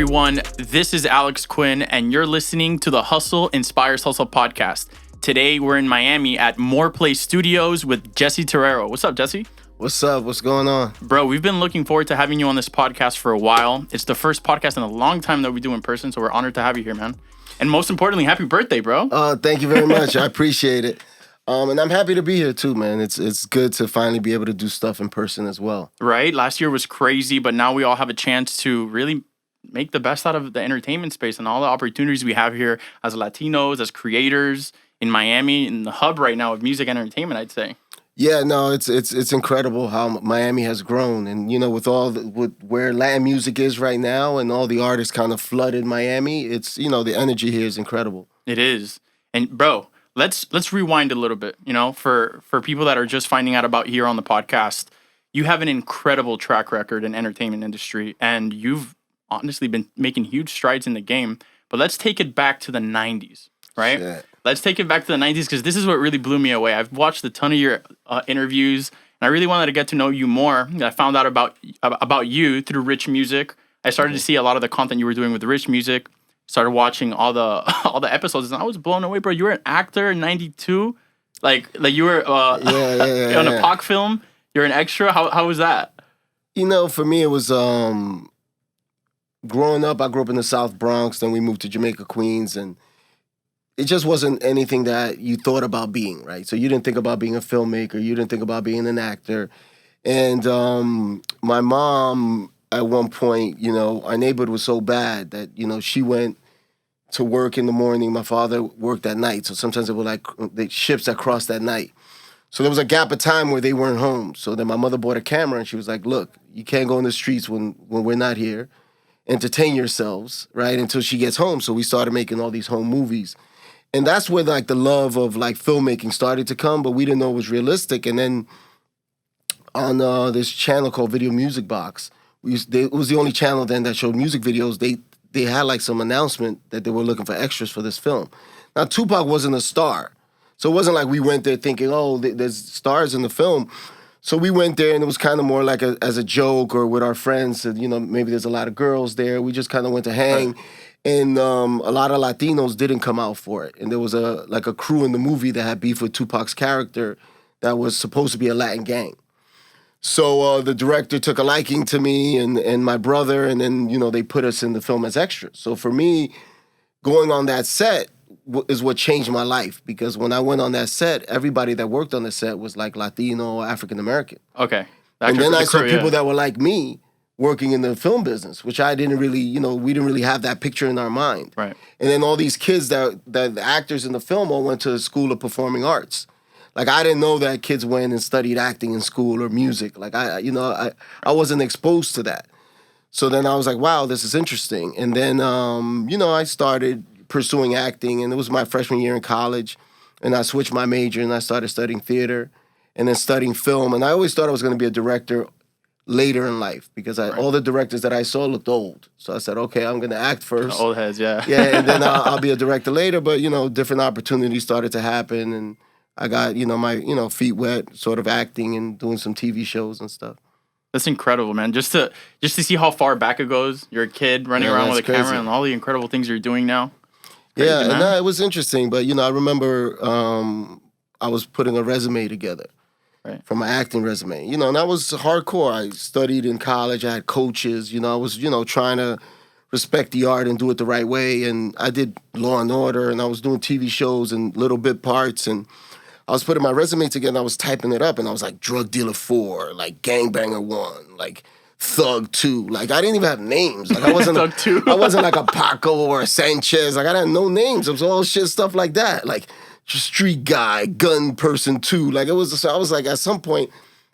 everyone? This is Alex Quin, and you're listening to the Hustle Inspires Hustle podcast. Today, we're in Miami at Morplay Studios with Jessy Terrero. What's up, Jessy? What's up? What's going on? Bro, we've been looking forward to having you on this podcast for a while. It's the first podcast in a long time that we do in person, so we're honored to have you here, man. And most importantly, happy birthday, bro. Thank you very much. I appreciate it. And I'm happy to be here too, man. It's good to finally be able to do stuff in person as well. Right? Last year was crazy, but now we all have a chance to really make the best out of the entertainment space and all the opportunities we have here as Latinos, as creators in Miami, in the hub right now of music and entertainment, I'd say. Yeah, no, it's incredible how Miami has grown, and with with where Latin music is right now, and all the artists kind of flooded Miami. It's the energy here is incredible. It is, and bro, let's rewind a little bit. For people that are just finding out about here on the podcast, you have an incredible track record in entertainment industry, and you've honestly been making huge strides in the game. But let's take it back to the '90s, right? Shit. Let's take it back to the 90s because this is what really blew me away. I've watched a ton of your interviews, and I really wanted to get to know you more. I found out about you through Rich Music. I started to see a lot of the content you were doing with Rich Music. Started watching all the episodes, and I was blown away, bro. You were an actor in '92, like you were on a Pac film. You're an extra. How was that? For me, it was growing up. I grew up in the South Bronx. Then we moved to Jamaica, Queens, and it just wasn't anything that you thought about being, right? So you didn't think about being a filmmaker. You didn't think about being an actor. And my mom, at one point, our neighborhood was so bad that, she went to work in the morning. My father worked at night. So sometimes it was like the ships that crossed at night. So there was a gap of time where they weren't home. So then my mother bought a camera and she was like, look, you can't go in the streets when we're not here. Entertain yourselves, right, until she gets home. So we started making all these home movies. And that's where the love of filmmaking started to come, but we didn't know it was realistic. And then on this channel called Video Music Box, it was the only channel then that showed music videos. They had some announcement that they were looking for extras for this film. Now Tupac wasn't a star, so it wasn't like we went there thinking, oh, there's stars in the film. So we went there and it was kind of more like as a joke or with our friends. Maybe there's a lot of girls there. We just kind of went to hang. Right. And a lot of Latinos didn't come out for it. And there was a crew in the movie that had beef with Tupac's character that was supposed to be a Latin gang. So the director took a liking to me and my brother, and then, they put us in the film as extras. So for me, going on that set is what changed my life, because when I went on that set, everybody that worked on the set was Latino, African-American. Okay. And then I saw people that were like me, working in the film business, which I didn't really, we didn't really have that picture in our mind. Right. And then all these kids that the actors in the film all went to the School of Performing Arts. I didn't know that kids went and studied acting in school or music. I wasn't exposed to that. So then I was like, wow, this is interesting. And then, I started pursuing acting, and it was my freshman year in college. And I switched my major and I started studying theater and then studying film. And I always thought I was going to be a director later in life, because all the directors that I saw looked old. So I said, okay, I'm going to act first. Old heads, yeah. Yeah, and then I'll be a director later. But, different opportunities started to happen. And I got, my, feet wet sort of acting and doing some TV shows and stuff. That's incredible, man. Just to see how far back it goes. You're a kid running around with a camera and all the incredible things you're doing now. Crazy, yeah, and it was interesting. But, I remember I was putting a resume together. Right. For my acting resume, and that was hardcore. I studied in college. I had coaches. I was, trying to respect the art and do it the right way. And I did Law and Order, and I was doing TV shows and little bit parts. And I was putting my resume together, and I was typing it up, and I was like Drug Dealer 4, Gangbanger 1, Thug 2. I didn't even have names. I wasn't Thug 2. I wasn't a Paco or a Sanchez. I had no names. It was all shit stuff like that. Street guy, gun person too. I was at some point,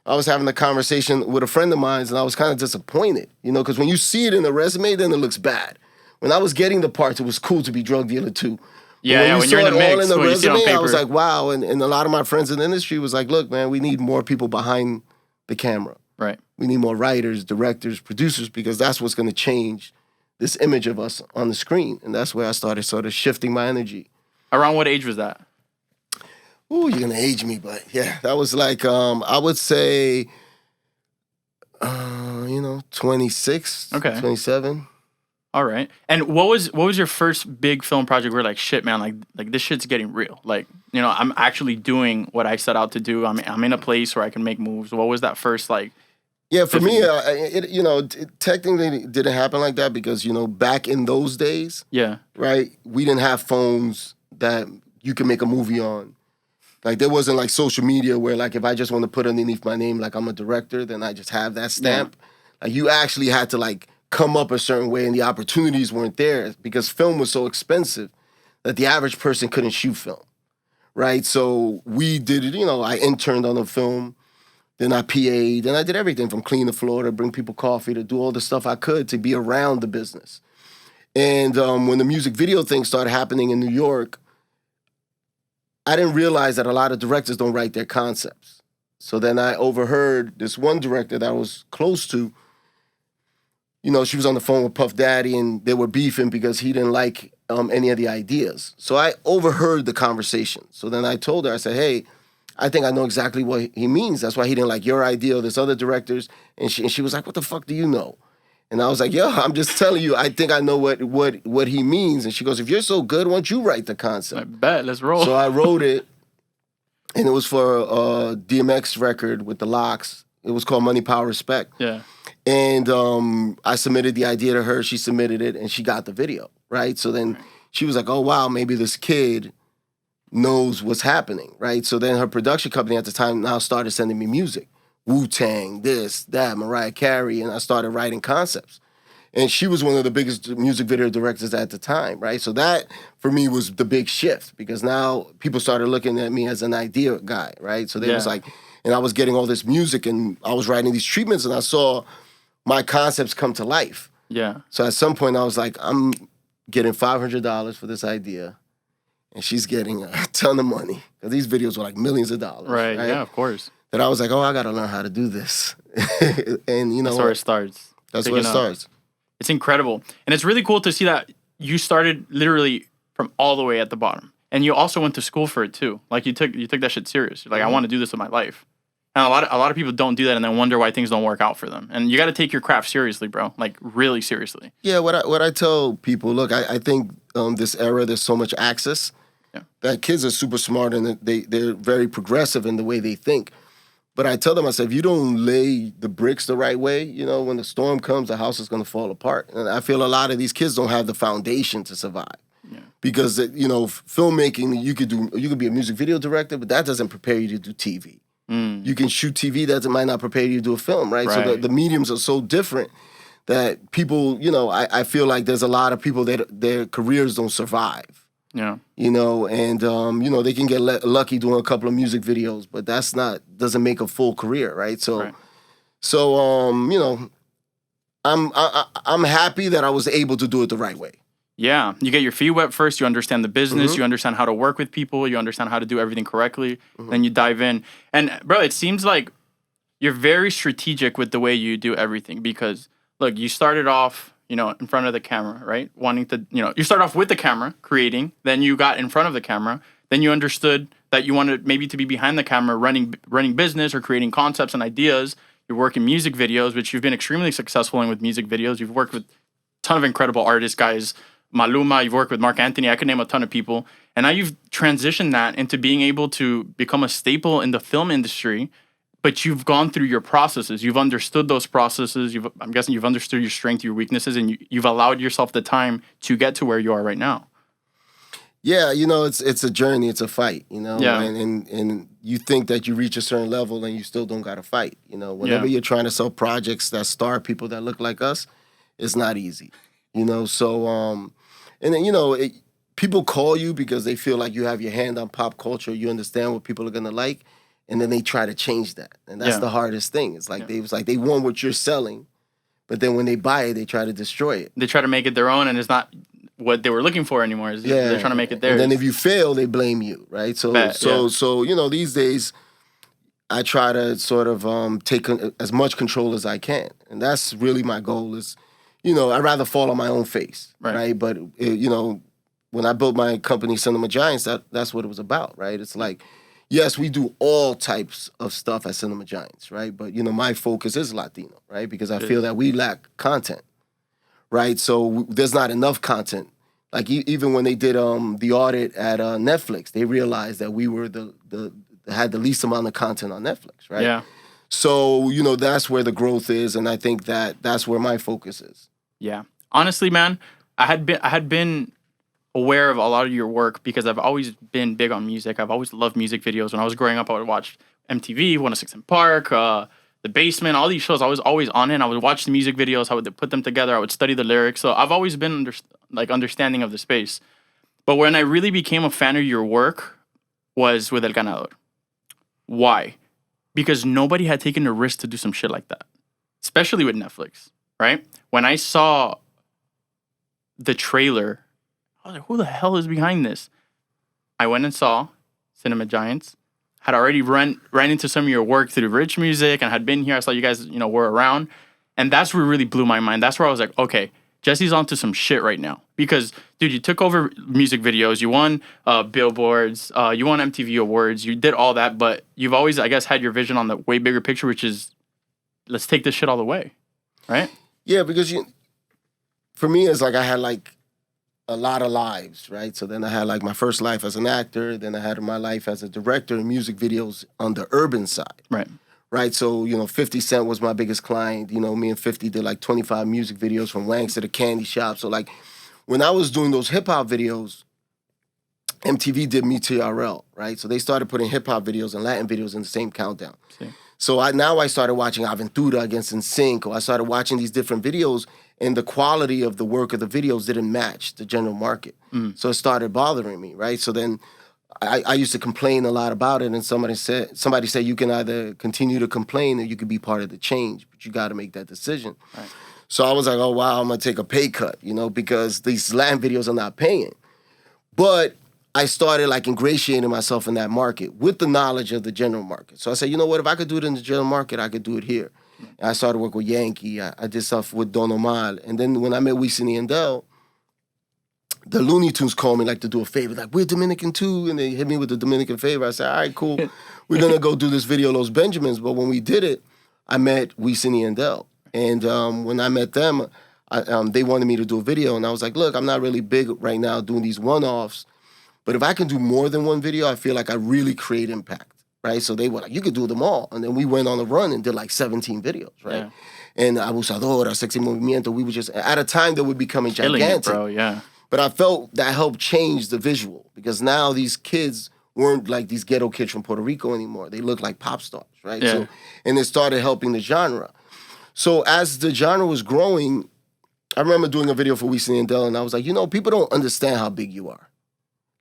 I was having a conversation with a friend of mine, and I was kind of disappointed, because when you see it in the resume, then it looks bad. When I was getting the parts, it was cool to be drug dealer too. Yeah, when you're in the mix, all in the when you see it on resume, paper. I was like, wow. And a lot of my friends in the industry was like, look, man, we need more people behind the camera. Right. We need more writers, directors, producers, because that's what's going to change this image of us on the screen. And that's where I started sort of shifting my energy. Around what age was that? Ooh, you're going to age me, but yeah, that was I would say, 26, okay. 27. All right. And what was your first big film project where like shit, man, like this shit's getting real. Like, I'm actually doing what I set out to do. I'm in a place where I can make moves. What was that first like Yeah, for me, epiphany? it technically didn't happen like that because back in those days, Yeah. right, we didn't have phones that you can make a movie on. Like there wasn't like social media where like if I just want to put underneath my name like I'm a director, then I just have that Yeah. stamp. Like you actually had to like come up a certain way and the opportunities weren't there because film was so expensive that the average person couldn't shoot film, right? So we did it, I interned on a film, then I PA'd, then I did everything from clean the floor to bring people coffee to do all the stuff I could to be around the business. And when the music video thing started happening in New York, I didn't realize that a lot of directors don't write their concepts. So then I overheard this one director that I was close to, she was on the phone with Puff Daddy and they were beefing because he didn't like any of the ideas. So I overheard the conversation. So then I told her, I said, hey, I think I know exactly what he means. That's why he didn't like your idea or this other director's. And she was like, what the fuck do you know? And I was like, yo, I'm just telling you, I think I know what he means. And she goes, if you're so good, why don't you write the I concept? bet. Let's roll. So I wrote it, and it was for a DMX record with the Locks. It was called Money, Power, Respect. Yeah. And I submitted the idea to her. She submitted it, and she got the video, right? So then she was like, oh, wow, maybe this kid knows what's happening, right? So then her production company at the time now started sending me music. Wu-Tang, this, that, Mariah Carey, and I started writing concepts. And she was one of the biggest music video directors at the time, right? So that, for me, was the big shift because now people started looking at me as an idea guy, right? So they was like, and I was getting all this music and I was writing these treatments and I saw my concepts come to life. Yeah. So at some point I was like, I'm getting $500 for this idea and she's getting a ton of money because these videos were like millions of dollars. Right. Yeah, of course. That I was like, oh, I got to learn how to do this. And That's where it starts. That's where it starts. It's incredible. And it's really cool to see that you started literally from all the way at the bottom. And you also went to school for it too. Like you took that shit serious. You're like, I want to do this with my life. And a lot of people don't do that and then wonder why things don't work out for them. And you got to take your craft seriously, bro. Like really seriously. Yeah, what I tell people, look, I think this era, there's so much access that kids are super smart and they're very progressive in the way they think. But I tell them, I said, if you don't lay the bricks the right way, when the storm comes, the house is going to fall apart. And I feel a lot of these kids don't have the foundation to survive. Yeah. Because, filmmaking, you could be a music video director, but that doesn't prepare you to do TV. You can shoot TV, that might not prepare you to do a film, right? So the mediums are so different that people, I feel like there's a lot of people that their careers don't survive. Yeah. And they can get lucky doing a couple of music videos, but doesn't make a full career, right? So, I'm happy that I was able to do it the right way. Yeah, you get your feet wet first. You understand the business. You understand how to work with people. You understand how to do everything correctly. Then you dive in. And bro, it seems like you're very strategic with the way you do everything because look, you started off, in front of the camera, right? Wanting to, you start off with the camera, creating. Then you got in front of the camera. Then you understood that you wanted maybe to be behind the camera, running business or creating concepts and ideas. You're working music videos, which you've been extremely successful in with music videos. You've worked with a ton of incredible artists, guys. Maluma, you've worked with Mark Anthony. I could name a ton of people. And now you've transitioned that into being able to become a staple in the film industry. But you've gone through your processes. You've understood those processes. I'm guessing you've understood your strengths, your weaknesses, and you've allowed yourself the time to get to where you are right now. Yeah, it's a journey. It's a fight, Yeah. And you think that you reach a certain level and you still don't got to fight. Whenever you're trying to sell projects that star people that look like us, it's not easy. So, and then, people call you because they feel like you have your hand on pop culture. You understand what people are going to like. And then they try to change that. And that's the hardest thing. It's like they want what you're selling, but then when they buy it, they try to destroy it. They try to make it their own, and it's not what they were looking for anymore. They're trying to make it theirs. And then if you fail, they blame you, right? So these days, I try to sort of take as much control as I can. And that's really my goal is, I'd rather fall on my own face, right? But, when I built my company, Cinema Giants, that's what it was about, right? It's like, yes, we do all types of stuff at Cinema Giants, right? But, my focus is Latino, right? Because I feel that we lack content, right? So there's not enough content. Like even when they did the audit at Netflix, they realized that we were the had the least amount of content on Netflix, right? Yeah. So that's where the growth is, and I think that's where my focus is. Yeah. Honestly, man, I had been aware of a lot of your work because I've always been big on music. I've always loved music videos. When I was growing up, I would watch MTV, 106 in Park, The Basement, all these shows. I was always on it. And I would watch the music videos. I would put them together. I would study the lyrics. So I've always been understanding of the space. But when I really became a fan of your work was with El Ganador. Why? Because nobody had taken the risk to do some shit like that, especially with Netflix, right? When I saw the trailer, I was like, who the hell is behind this? I went and saw Cinema Giants, had already ran into some of your work through Rich Music and had been here. I saw you guys, were around. And that's what really blew my mind. That's where I was like, okay, Jesse's onto some shit right now. Because, dude, you took over music videos. You won billboards. You won MTV Awards. You did all that. But you've always, I guess, had your vision on the way bigger picture, which is let's take this shit all the way. Right? Yeah, because for me, it's like I had like a lot of lives, right? So then I had like my first life as an actor. Then I had my life as a director in music videos on the urban side. Right. Right, so 50 Cent was my biggest client. Me and 50 did like 25 music videos from Wanks to the Candy Shop. So like when I was doing those hip hop videos, MTV did Me TRL, right? So they started putting hip hop videos and Latin videos in the same countdown. See. So I started watching Aventura against NSYNC, or I started watching these different videos, and the quality of the work of the videos didn't match the general market. So it started bothering me, right? So then I used to complain a lot about it, and somebody said you can either continue to complain or you could be part of the change, but you got to make that decision. Right. So I was like, oh wow, I'm gonna take a pay cut, because these Latin videos are not paying. But I started like ingratiating myself in that market with the knowledge of the general market. So I said, you know what, if I could do it in the general market, I could do it here. And I started working with Yankee. I did stuff with Don Omar, and then when I met Wisin and Yandel, the Looney Tunes called me like to do a favor, like we're Dominican too, and they hit me with the Dominican favor. I said, all right, cool, we're gonna go do this video, Los Benjamins. But when we did it, I met Wisin and Yandel, and when I met them, they wanted me to do a video, and I was like, look, I'm not really big right now doing these one-offs, but if I can do more than one video, I feel like I really create impact, right? So they were like, you could do them all, and then we went on a run and did like 17 videos, right? Yeah. And Abusadora, Sexy Movimiento, we were just at a time that would becoming gigantic, bro, yeah. But I felt that helped change the visual, because now these kids weren't like these ghetto kids from Puerto Rico anymore. They look like pop stars, right? Yeah. So, and it started helping the genre. So as the genre was growing, I remember doing a video for Wisin and Yandel, and I was like, people don't understand how big you are.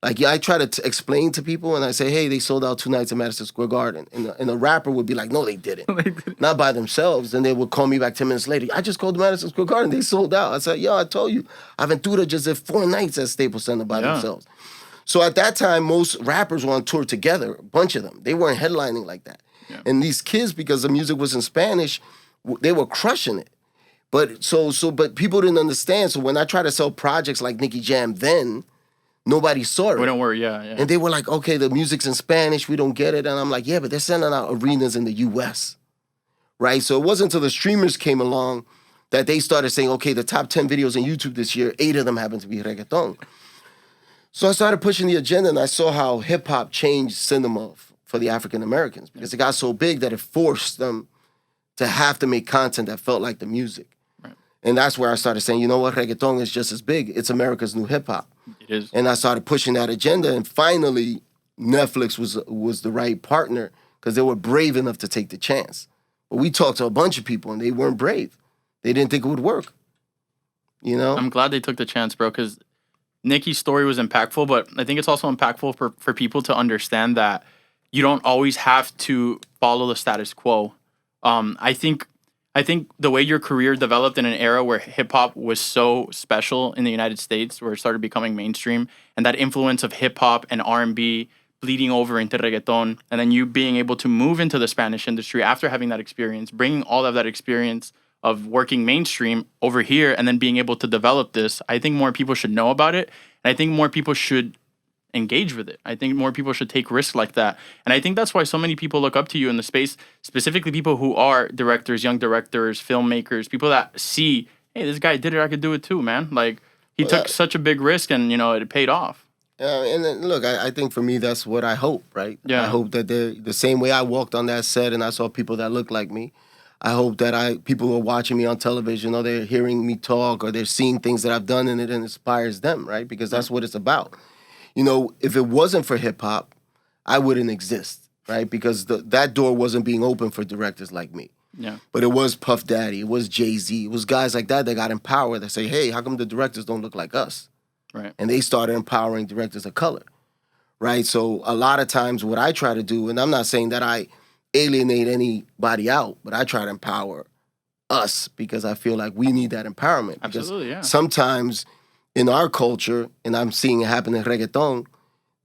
Like, I try to explain to people, and I say, hey, they sold out 2 nights at Madison Square Garden. And the rapper would be like, no, they didn't. Not by themselves. Then they would call me back 10 minutes later. I just called the Madison Square Garden. They sold out. I said, I told you. Aventura just did 4 nights at Staples Center by themselves. So at that time, most rappers were on tour together, a bunch of them. They weren't headlining like that. Yeah. And these kids, because the music was in Spanish, they were crushing it. But people didn't understand. So when I tried to sell projects like Nicky Jam then, nobody saw it. We don't worry, yeah. And they were like, okay, the music's in Spanish, we don't get it. And I'm like, yeah, but they're sending out arenas in the US, right? So it wasn't until the streamers came along that they started saying, okay, the top 10 videos on YouTube this year, 8 of them happen to be reggaeton. So I started pushing the agenda, and I saw how hip-hop changed cinema for the African Americans, because it got so big that it forced them to have to make content that felt like the music. Right. And that's where I started saying, you know what, reggaeton is just as big. It's America's new hip-hop. It is. And I started pushing that agenda, and finally, Netflix was the right partner, because they were brave enough to take the chance. But we talked to a bunch of people, and they weren't brave. They didn't think it would work. I'm glad they took the chance, bro, because Nicky's story was impactful, but I think it's also impactful for people to understand that you don't always have to follow the status quo. I think the way your career developed in an era where hip hop was so special in the United States, where it started becoming mainstream, and that influence of hip hop and R&B bleeding over into reggaeton, and then you being able to move into the Spanish industry after having that experience, bringing all of that experience of working mainstream over here, and then being able to develop this, I think more people should know about it, and I think more people should engage with it. I think more people should take risks like that. And I think that's why so many people look up to you in the space, specifically people who are directors, young directors, filmmakers, people that see hey, this guy did it, I could do it too, man. Like he Well, took such a big risk, and it paid off. And then, look, I think for me, that's what I hope, right? Yeah. I hope that the same way I walked on that set and I saw people that look like me, I hope that people are watching me on television, or they're hearing me talk, or they're seeing things that I've done, and it inspires them, right? Because that's what it's about. If it wasn't for hip hop, I wouldn't exist, right? Because that door wasn't being open for directors like me. Yeah. But it was Puff Daddy, it was Jay-Z, it was guys like that got empowered, that say, hey, how come the directors don't look like us? Right. And they started empowering directors of color, right? So a lot of times what I try to do, and I'm not saying that I alienate anybody out, but I try to empower us, because I feel like we need that empowerment. Absolutely, yeah. Sometimes in our culture, and I'm seeing it happen in reggaeton,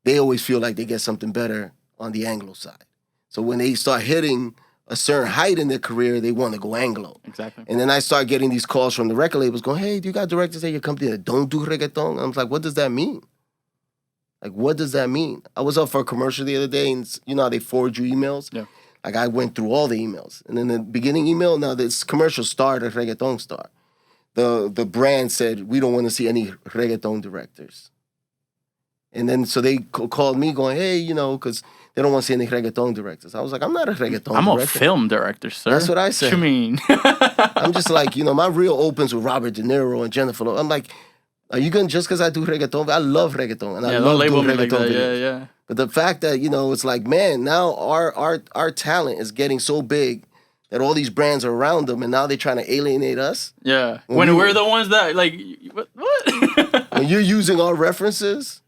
they always feel like they get something better on the Anglo side. So when they start hitting a certain height in their career, they want to go Anglo. Exactly. And then I start getting these calls from the record labels going, hey, do you got directors at your company that don't do reggaeton? And I'm like, what does that mean? Like, what does that mean? I was up for a commercial the other day, and you know how they forward you emails? Yeah. Like, I went through all the emails. And in the beginning email, now this commercial starred a reggaeton star. The brand said, we don't want to see any reggaeton directors. And then so they called me going, hey, because they don't want to see any reggaeton directors. I was like, I'm not a reggaeton I'm director. a film director, sir. That's what I said. What you mean? I'm just like, my reel opens with Robert De Niro and Jennifer Lopez. I'm like, are you going to, just because I do reggaeton? I love reggaeton. And I love doing reggaeton videos. Yeah. But the fact that, it's like, man, now our talent is getting so big that all these brands are around them, and now they're trying to alienate us. Yeah. When we're the ones that, like, what? When you're using our references,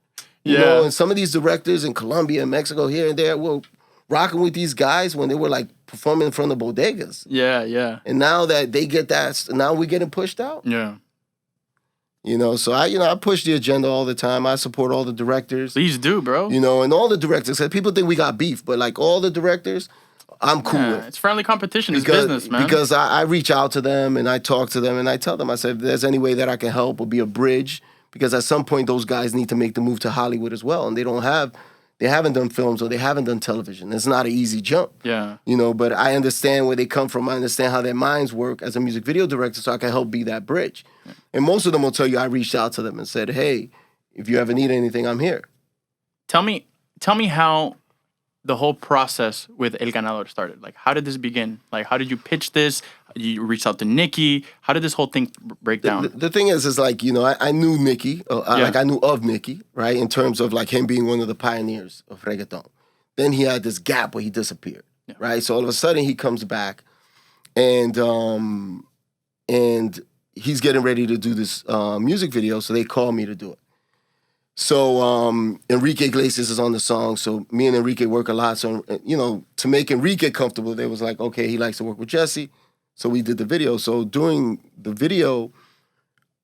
and some of these directors in Colombia and Mexico here and there were rocking with these guys when they were, like, performing in front of bodegas. Yeah. And now that they get that, now we're getting pushed out. Yeah. So I push the agenda all the time. I support all the directors. Please do, bro. And all the directors. 'Cause people think we got beef, but like all the directors, I'm cool with. It's friendly competition. It's business, man. Because I reach out to them and I talk to them and I tell them, I said, if there's any way that I can help or be a bridge, because at some point those guys need to make the move to Hollywood as well. And they haven't done films or they haven't done television. It's not an easy jump. Yeah. But I understand where they come from. I understand how their minds work as a music video director, so I can help be that bridge. Yeah. And most of them will tell you I reached out to them and said, hey, if you ever need anything, I'm here. Tell me how the whole process with El Ganador started. Like, how did this begin? Like, how did you pitch this? You reached out to Nicky. How did this whole thing break down? The thing is like, I knew Nicky. Like, I knew of Nicky, right? In terms of, like, him being one of the pioneers of reggaeton. Then he had this gap where he disappeared, right? So all of a sudden he comes back and he's getting ready to do this music video. So they call me to do it. So Enrique Iglesias is on the song, so me and Enrique work a lot. So, to make Enrique comfortable, they was like, okay, he likes to work with Jessy. So we did the video. So during the video,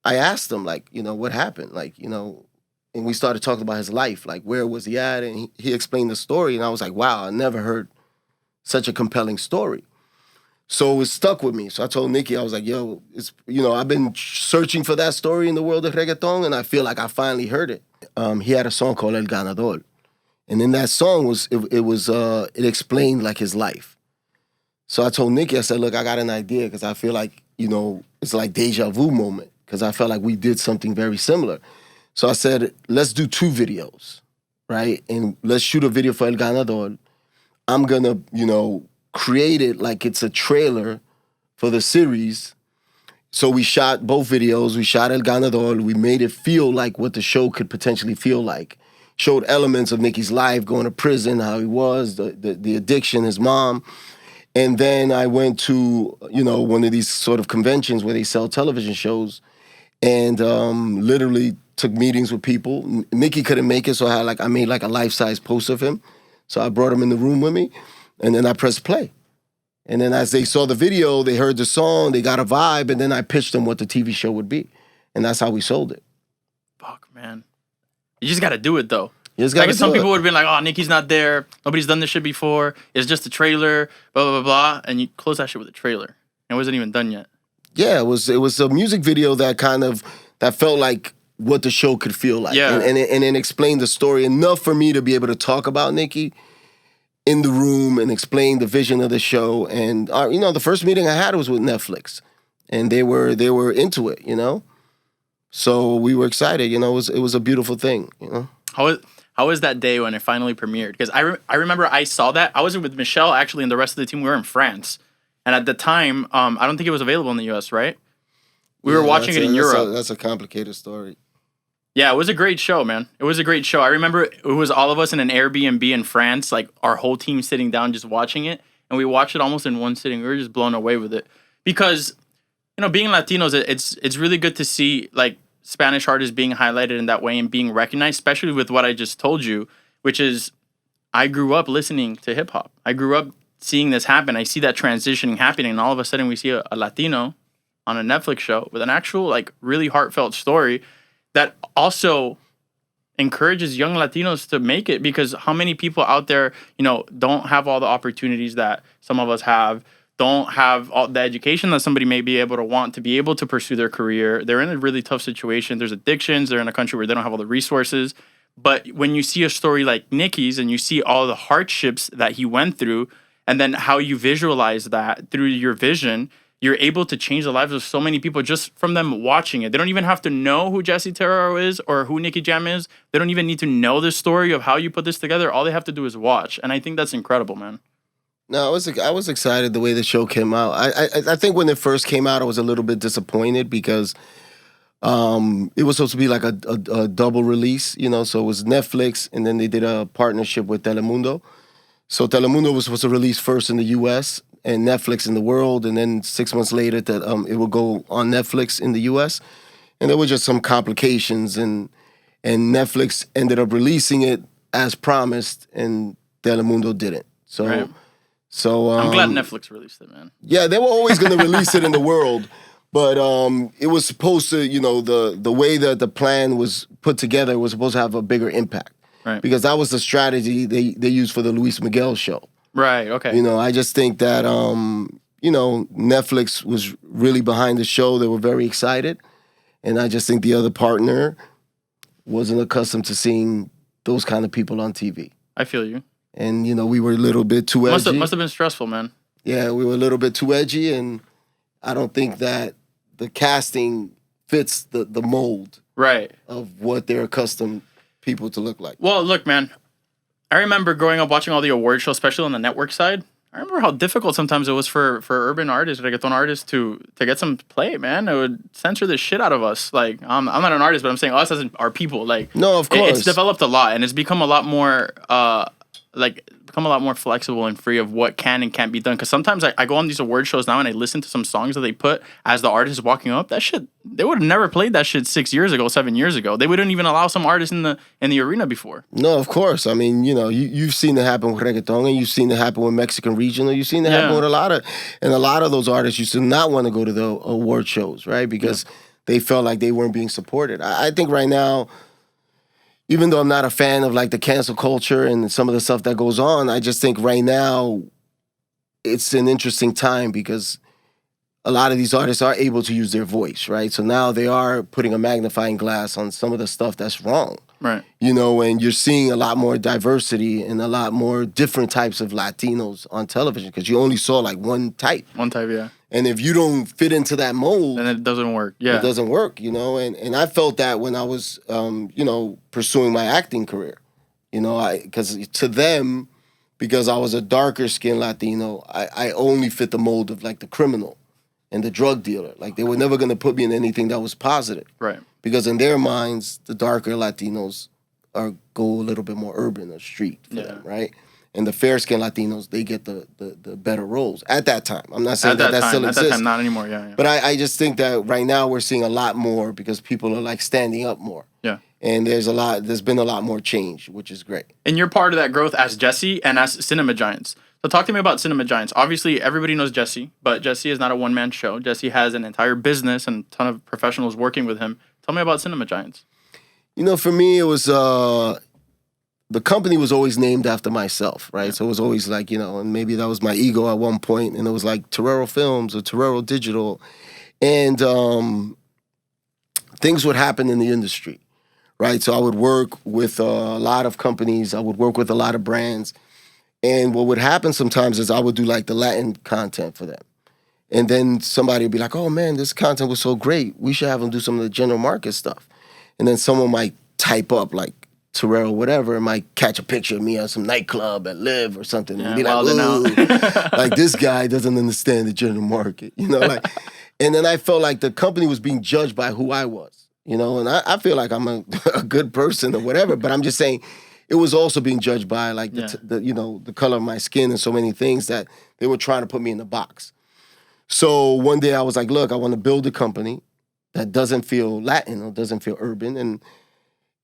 I asked him, like, what happened? Like, and we started talking about his life, like, where was he at? And he explained the story, and I was like, wow, I never heard such a compelling story. So it stuck with me. So I told Nicky, I was like, yo, I've been searching for that story in the world of reggaeton, and I feel like I finally heard it. He had a song called El Ganador. And in that song, it explained, like, his life. So I told Nicky, I said, look, I got an idea, because I feel like, it's like deja vu moment, because I felt like we did something very similar. So I said, let's do 2 videos, right? And let's shoot a video for El Ganador. I'm going to, create it like it's a trailer for the series. So we shot both videos. We shot El Ganador. We made it feel like what the show could potentially feel like. Showed elements of Nicky's life, going to prison, how he was, the addiction, his mom. And then I went to, one of these sort of conventions where they sell television shows, and literally took meetings with people. Nicky couldn't make it, so I made like a life-size poster of him. So I brought him in the room with me. And then I pressed play. And then as they saw the video, they heard the song, they got a vibe, and then I pitched them what the TV show would be. And that's how we sold it. Fuck, man. You just got to do it, though. You just gotta some people would have been like, oh, Nicky's not there. Nobody's done this shit before. It's just a trailer, blah, blah, blah, blah. And you close that shit with a trailer. It wasn't even done yet. Yeah, it was a music video that that felt like what the show could feel like. Yeah. And it explained the story enough for me to be able to talk about Nicky in the room and explain the vision of the show. And, the first meeting I had was with Netflix. and they were into it, you know. So we were excited, you know. It was a beautiful thing, you know. How was that day when it finally premiered? Because I remember I saw that. I was with Michelle actually, and the rest of the team. We were in France, and at the time, I don't think it was available in the U.S. Right? We were watching it in Europe. That's a complicated story. Yeah, it was a great show, man. It was a great show. I remember it was all of us in an Airbnb in France, like our whole team sitting down just watching it, and we watched it almost in one sitting. We were just blown away with it because, you know, being Latinos, it's really good to see like Spanish artists being highlighted in that way and being recognized, especially with what I just told you, which is I grew up listening to hip hop. I grew up seeing this happen. I see that transitioning happening, and all of a sudden we see a Latino on a Netflix show with an actual like really heartfelt story that also encourages young Latinos to make it, because how many people out there, you know, don't have all the opportunities that some of us have, don't have all the education that somebody may be able to want to be able to pursue their career. They're in a really tough situation. There's addictions. They're in a country where they don't have all the resources. But when you see a story like Nicky's and you see all the hardships that he went through, and then how you visualize that through your vision, you're able to change the lives of so many people just from them watching it. They don't even have to know who Jessy Terrero is or who Nicky Jam is. They don't even need to know the story of how you put this together. All they have to do is watch. And I think that's incredible, man. No, I was excited the way the show came out. I think when it first came out, I was a little bit disappointed because it was supposed to be like a double release, you know. So it was Netflix, and then they did a partnership with Telemundo. So Telemundo was supposed to release first in the U.S. and Netflix in the world, and then 6 months later that it will go on Netflix in the U.S. And there were just some complications, and Netflix ended up releasing it as promised, and Telemundo didn't. So, right. I'm glad Netflix released it, man. Yeah, they were always going to release it in the world, but it was supposed to, you know, the way that the plan was put together was supposed to have a bigger impact, right? Because that was the strategy they used for the Luis Miguel show. Right, okay. You know, I just think that, you know, Netflix was really behind the show. They were very excited. And I just think the other partner wasn't accustomed to seeing those kind of people on TV. I feel you. And, you know, we were a little bit too edgy. Must have been stressful, man. Yeah, we were a little bit too edgy. And I don't think that the casting fits the mold right of what they're accustomed people to look like. Well, look, man. I remember growing up watching all the award shows, especially on the network side. I remember how difficult sometimes it was for urban artists, reggaeton artists, to get some play, man. It would censor the shit out of us. Like, I'm not an artist, but I'm saying us as our people. Like, no, of course. It's developed a lot, and it's become a lot more, flexible and free of what can and can't be done. Because sometimes I go on these award shows now and I listen to some songs that they put as the artist is walking up. That shit, they would have never played that shit 6 years ago, 7 years ago. They wouldn't even allow some artists in the arena before. No, of course. I mean, you know, you've seen it happen with reggaeton, and you've seen it happen with Mexican regional. You've seen it happen with a lot of those artists used to not want to go to the award shows, right? Because they felt like they weren't being supported. I think right now, even though I'm not a fan of like the cancel culture and some of the stuff that goes on, I just think right now it's an interesting time because a lot of these artists are able to use their voice, right? So now they are putting a magnifying glass on some of the stuff that's wrong. Right. You know, and you're seeing a lot more diversity and a lot more different types of Latinos on television because you only saw like one type. One type, yeah. And if you don't fit into that mold, then it doesn't work. Yeah. It doesn't work, you know? And I felt that when I was, you know, pursuing my acting career. You know, because to them, because I was a darker skinned Latino, I only fit the mold of like the criminal and the drug dealer. Like they were never going to put me in anything that was positive. Right. Because in their minds, the darker Latinos go a little bit more urban or street for them, right? And the fair-skinned Latinos, they get the better roles at that time. I'm not saying that still exists. At that time, not anymore, yeah. But I just think that right now we're seeing a lot more because people are like standing up more. Yeah. And there's been a lot more change, which is great. And you're part of that growth as Jessy and as Cinema Giants. So talk to me about Cinema Giants. Obviously, everybody knows Jessy, but Jessy is not a one-man show. Jessy has an entire business and a ton of professionals working with him. Tell me about Cinema Giants. You know, for me, it was... the company was always named after myself, right? Yeah. So it was always like, you know, and maybe that was my ego at one point, and it was like Terrero Films or Terrero Digital. And things would happen in the industry, right? So I would work with a lot of companies. I would work with a lot of brands. And what would happen sometimes is I would do like the Latin content for them. And then somebody would be like, oh man, this content was so great. We should have them do some of the general market stuff. And then someone might type up like Terrero, whatever, and might catch a picture of me at some nightclub at Live or something. And be like, ooh, like this guy doesn't understand the general market, you know, like, and then I felt like the company was being judged by who I was, you know, and I feel like I'm a good person or whatever, but I'm just saying it was also being judged by like the you know, the color of my skin and so many things that they were trying to put me in the box. So one day I was like, look, I want to build a company that doesn't feel Latin or doesn't feel urban.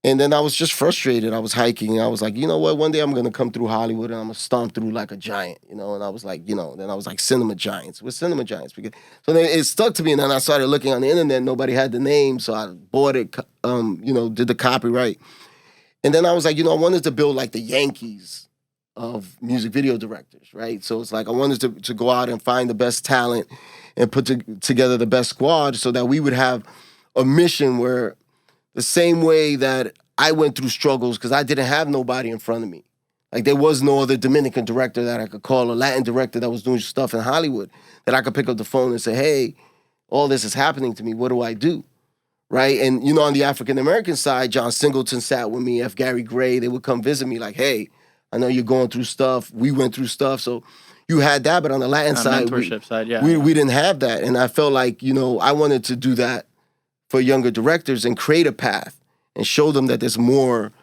And then I was just frustrated. I was hiking. And I was like, you know what? One day I'm going to come through Hollywood and I'm going to stomp through like a giant, you know? And I was like, you know, then I was like, cinema giants. We're cinema giants. So then it stuck to me. And then I started looking on the internet. Nobody had the name. So I bought it, you know, did the copyright. And then I was like, you know, I wanted to build like the Yankees of music video directors, right? So it's like I wanted to go out and find the best talent and put together the best squad so that we would have a mission where the same way that I went through struggles because I didn't have nobody in front of me. Like there was no other Dominican director that I could call, a Latin director that was doing stuff in Hollywood that I could pick up the phone and say, hey, all this is happening to me. What do I do? Right? And, you know, on the African-American side, John Singleton sat with me, F. Gary Gray, they would come visit me like, hey, I know you're going through stuff. We went through stuff. So you had that, but on the Latin side, mentorship side, we didn't have that. And I felt like, you know, I wanted to do that for younger directors and create a path and show them that there's more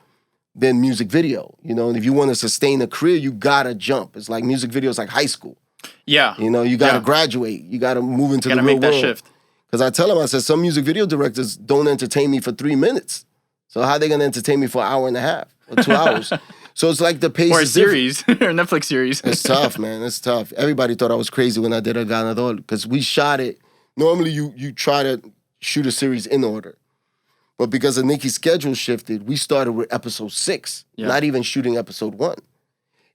than music video. You know, and if you want to sustain a career, you got to jump. It's like music video is like high school. Yeah. You know, you got to graduate. You got to move into the real world. You got to make that shift. Because I tell them, I said, some music video directors don't entertain me for 3 minutes. So how are they going to entertain me for an hour and a half or 2 hours? So it's like the pace or a is series, or a Netflix series. It's tough, man. It's tough. Everybody thought I was crazy when I did El Ganador because we shot it. Normally, you try to shoot a series in order. But because of Nicky's schedule shifted, we started with episode 6, not even shooting episode 1.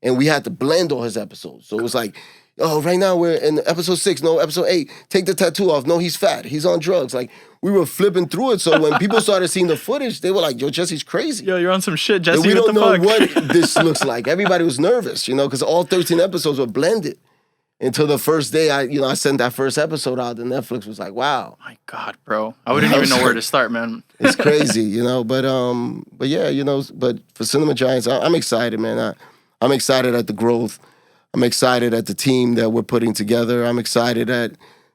And we had to blend all his episodes. So it was like, oh, right now we're in episode 6. No, episode 8. Take the tattoo off. No, he's fat. He's on drugs. Like, we were flipping through it. So when people started seeing the footage, they were like, yo, Jesse's crazy. Yo, you're on some shit, Jesse. And we don't know what this looks like. Everybody was nervous, you know, because all 13 episodes were blended. Until the first day I sent that first episode out, and Netflix was like, wow. My God, bro. I wouldn't even know where to start, man. It's crazy, you know. But yeah, you know, but for Cinema Giants, I'm excited, man. I'm excited at the growth. I'm excited at the team that we're putting together. I'm excited at,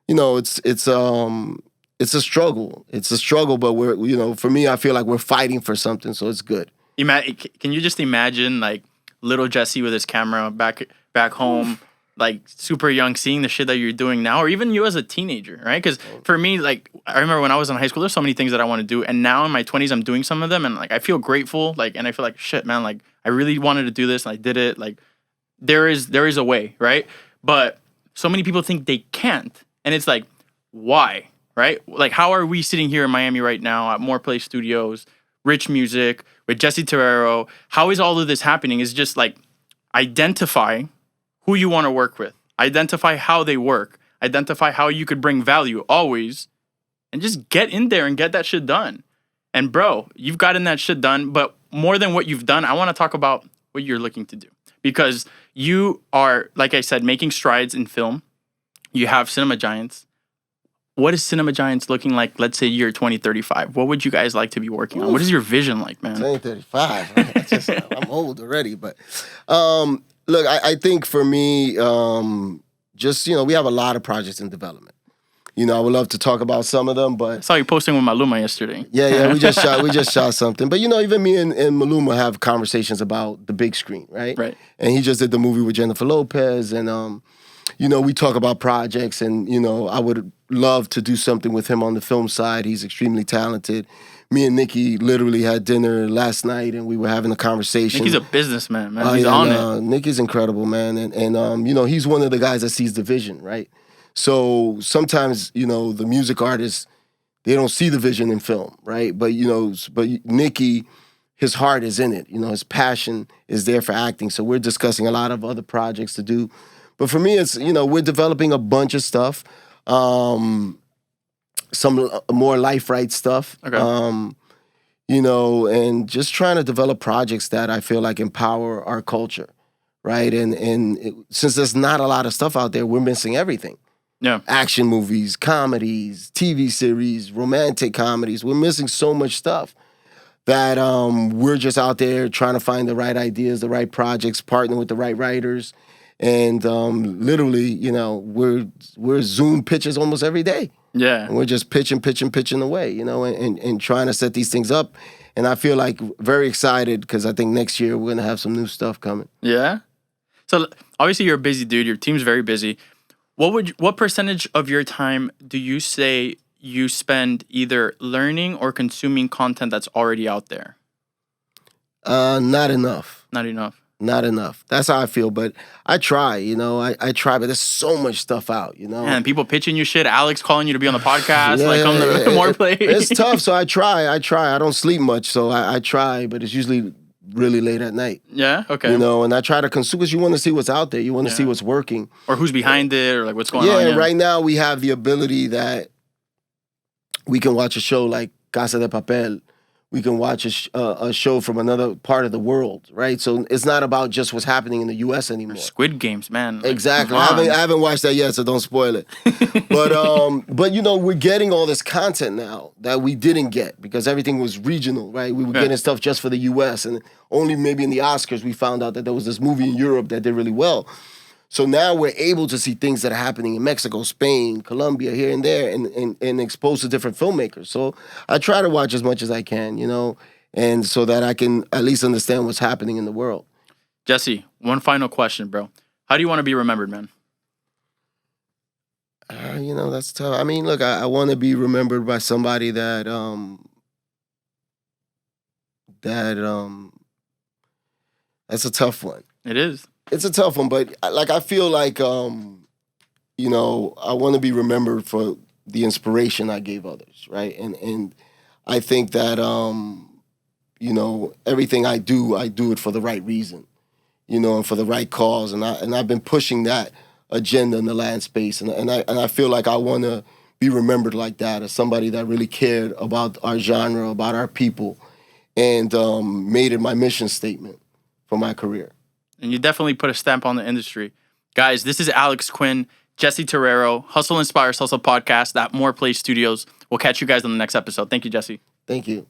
you know, it's a struggle. It's a struggle, but we're, you know, for me, I feel like we're fighting for something, so it's good. Can you just imagine like little Jesse with his camera back home, like super young, seeing the shit that you're doing now, or even you as a teenager, right? Because for me, like I remember when I was in high school, there's so many things that I want to do, and now in my 20s, I'm doing some of them, and like I feel grateful, like, and I feel like shit, man, like I really wanted to do this, and I did it. Like there is a way, right? But so many people think they can't, and it's like, why, right? Like how are we sitting here in Miami right now at Morplay Studios, Rich Music with Jessy Terrero? How is all of this happening? Is just like identify who you want to work with, identify how they work, identify how you could bring value always, and just get in there and get that shit done. And bro, you've gotten that shit done, but more than what you've done, I want to talk about what you're looking to do. Because you are, like I said, making strides in film. You have Cinema Giants. What is Cinema Giants looking like, let's say year 2035? What would you guys like to be working on? What is your vision like, man? 2035. I'm old already, but look, I think for me, just, you know, we have a lot of projects in development. You know, I would love to talk about some of them, but I saw you posting with Maluma yesterday. Yeah, we just shot something. But you know, even me and Maluma have conversations about the big screen, right? Right. And he just did the movie with Jennifer Lopez, and you know, we talk about projects, and you know, I would love to do something with him on the film side. He's extremely talented. Me and Nicky literally had dinner last night, and we were having a conversation. Nicky's a businessman, man. He's on it. Nicky's incredible, man, and you know, he's one of the guys that sees the vision, right? So sometimes, you know, the music artists, they don't see the vision in film, right? But, you know, Nicky, his heart is in it. You know, his passion is there for acting. So we're discussing a lot of other projects to do. But for me, it's, you know, we're developing a bunch of stuff. Some more life right stuff. Okay. You know, and just trying to develop projects that I feel like empower our culture, right? And since there's not a lot of stuff out there, we're missing everything. Yeah. Action movies, comedies, TV series, romantic comedies. We're missing so much stuff that we're just out there trying to find the right ideas, the right projects, partner with the right writers. And literally, you know, we're Zoom pitches almost every day. Yeah. And we're just pitching away, you know, and trying to set these things up. And I feel like very excited because I think next year we're going to have some new stuff coming. Yeah. So obviously you're a busy dude. Your team's very busy. What percentage of your time do you say you spend either learning or consuming content that's already out there? Not enough. Not enough. Not enough. That's how I feel. But I try, you know, I try, but there's so much stuff out, you know. And people pitching you shit. Alex calling you to be on the podcast. Yeah, like, come to Morplay. It's tough, so I try. I don't sleep much, so I try, but it's usually really late at night. Yeah? Okay. You know, and I try to consume because you want to see what's out there. You want to see what's working. Or who's behind it, or like what's going on. Yeah, right now we have the ability that we can watch a show like Casa de Papel. We can watch a show from another part of the world, right? So it's not about just what's happening in the U.S. anymore. Squid Games, man. Like, exactly. I haven't watched that yet, so don't spoil it. But you know, we're getting all this content now that we didn't get because everything was regional, right? We were getting stuff just for the U.S. and only maybe in the Oscars we found out that there was this movie in Europe that did really well. So now we're able to see things that are happening in Mexico, Spain, Colombia, here and there, and exposed to different filmmakers. So I try to watch as much as I can, you know, and so that I can at least understand what's happening in the world. Jessy, one final question, bro. How do you want to be remembered, man? You know, that's tough. I mean, look, I want to be remembered by somebody that that's a tough one. It is. It's a tough one, but like I feel like you know, I want to be remembered for the inspiration I gave others, right? And I think that you know, everything I do it for the right reason, you know, and for the right cause, and I've been pushing that agenda in the land space, and I feel like I want to be remembered like that, as somebody that really cared about our genre, about our people, and made it my mission statement for my career. And you definitely put a stamp on the industry. Guys, this is Alex Quin, Jessy Terrero, Hustle Inspires Hustle podcast at Morplay Studios. We'll catch you guys on the next episode. Thank you, Jessy. Thank you.